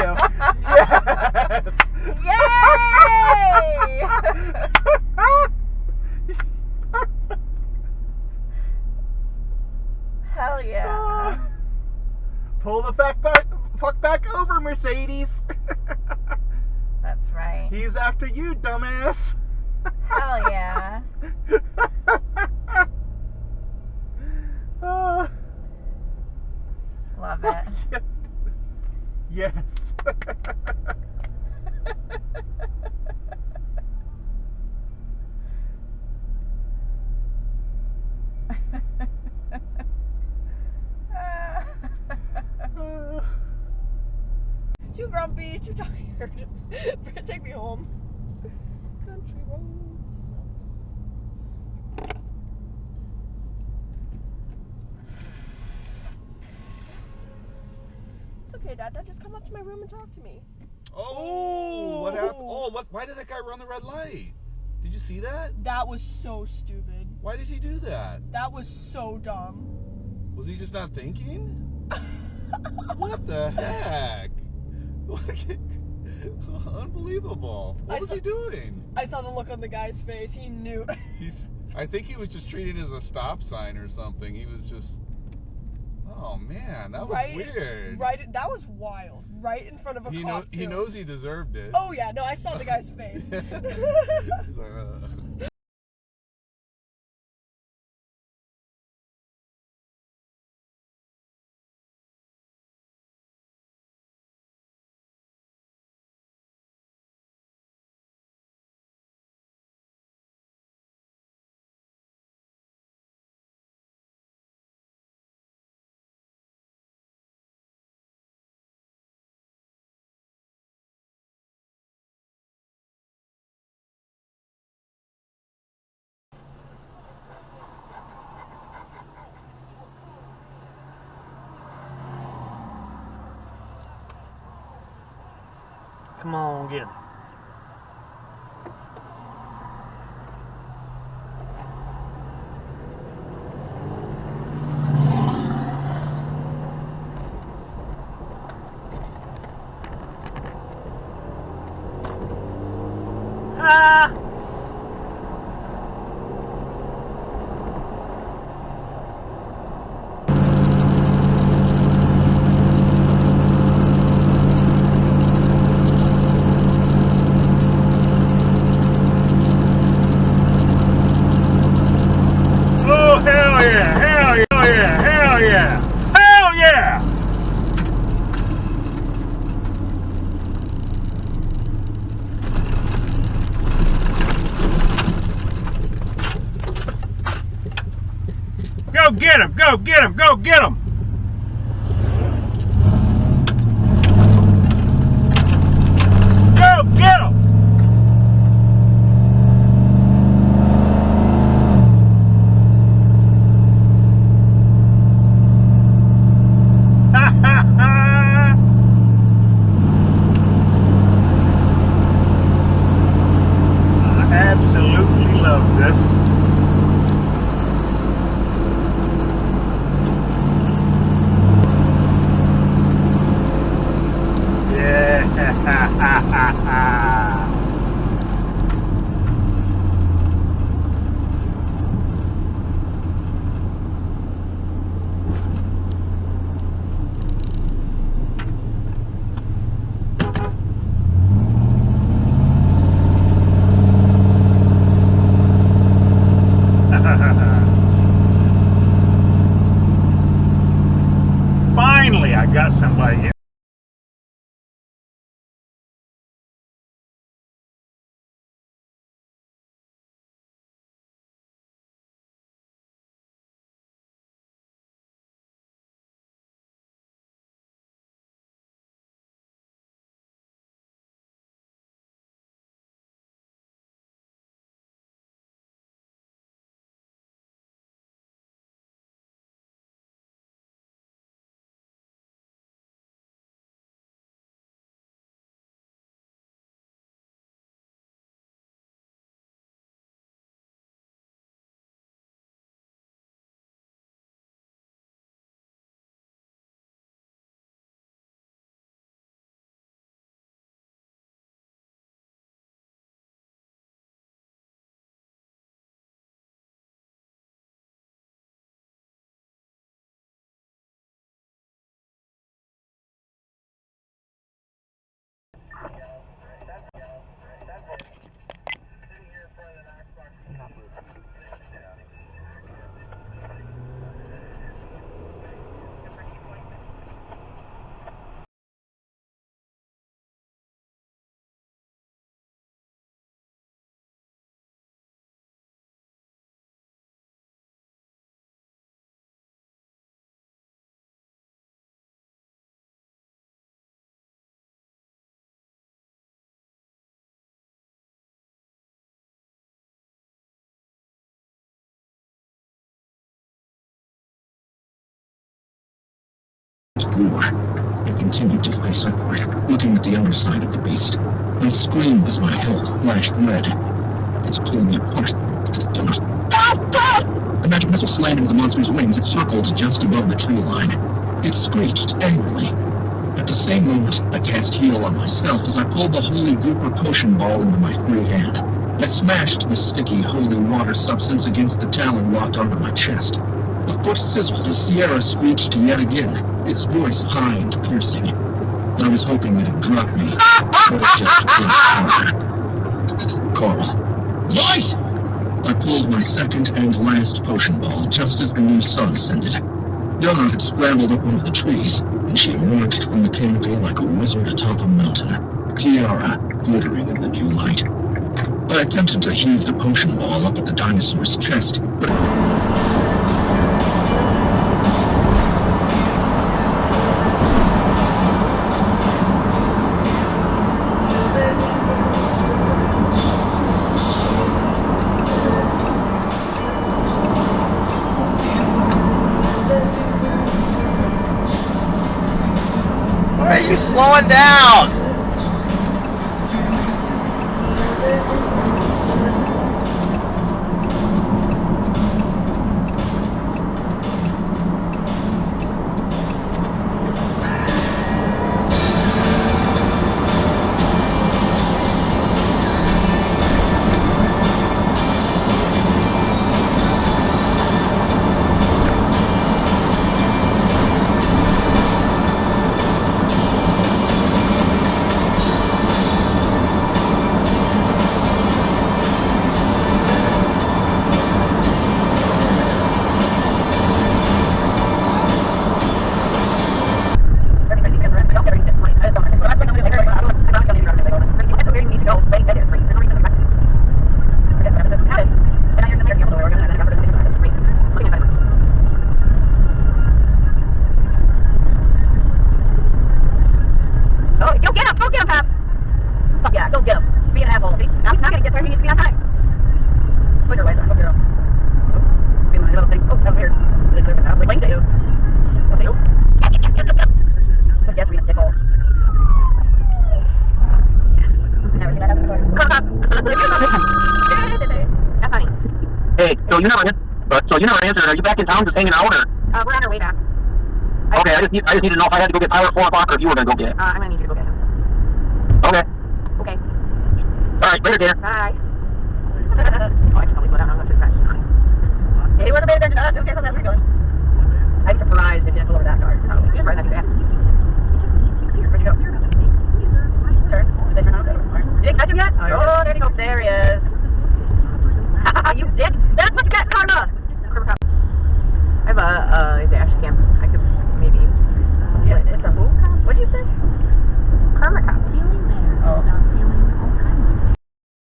you. Yes. Yay! Hell yeah. Pull the fuck back over, Mercedes. That's right. He's after you, dumbass. Hell yeah. Love it. Yes. Too grumpy, too tired. Take me home. Country roads. It's okay, Dad. Just come up to my room and talk to me. Oh, what happened? Oh, what? Why did that guy run the red light? Did you see that? That was so stupid. Why did he do that? That was so dumb. Was he just not thinking? What the heck? Unbelievable. What was he doing? I saw the look on the guy's face. He knew. I think he was just treating it as a stop sign or something. He was just... Oh, man, that was weird. Right, that was wild. Right in front of a cop, too. He knows he deserved it. Oh, yeah. No, I saw the guy's face. He's like, Come on, get him. Ah! Go get him! Go get him! Go get him! Go get him! Ha ha ha! I absolutely love this. Ha ha ha ha! Finally, I got somebody here. gore. I continued to face upward, looking at the underside of the beast. I screamed as my health flashed red. It's pulling me apart. Don't. A magic missile slammed into the monster's wings. It circled just above the tree line. It screeched angrily. At the same moment, I cast heal on myself as I pulled the holy gooper potion ball into my free hand. I smashed the sticky, holy water substance against the talon locked onto my chest. The foot sizzled as Sierra screeched yet again, its voice high and piercing. I was hoping it'd drop me, but it just pushed harder. Carl. Light! I pulled my second and last potion ball just as the new sun ascended. Donna had scrambled up one of the trees, and she emerged from the canopy like a wizard atop a mountain, tiara glittering in the new light. I attempted to heave the potion ball up at the dinosaur's chest, but... Why are you slowing down? So you're not answering. Are you back in town just hanging out, or? We're on our way back. Okay, I just need to know if I had to go get Tyler at 4 o'clock or if you were going to go get it. I'm going to need you to go get him. Okay. Okay. All right, later, dear. Bye. Oh, I should probably go down on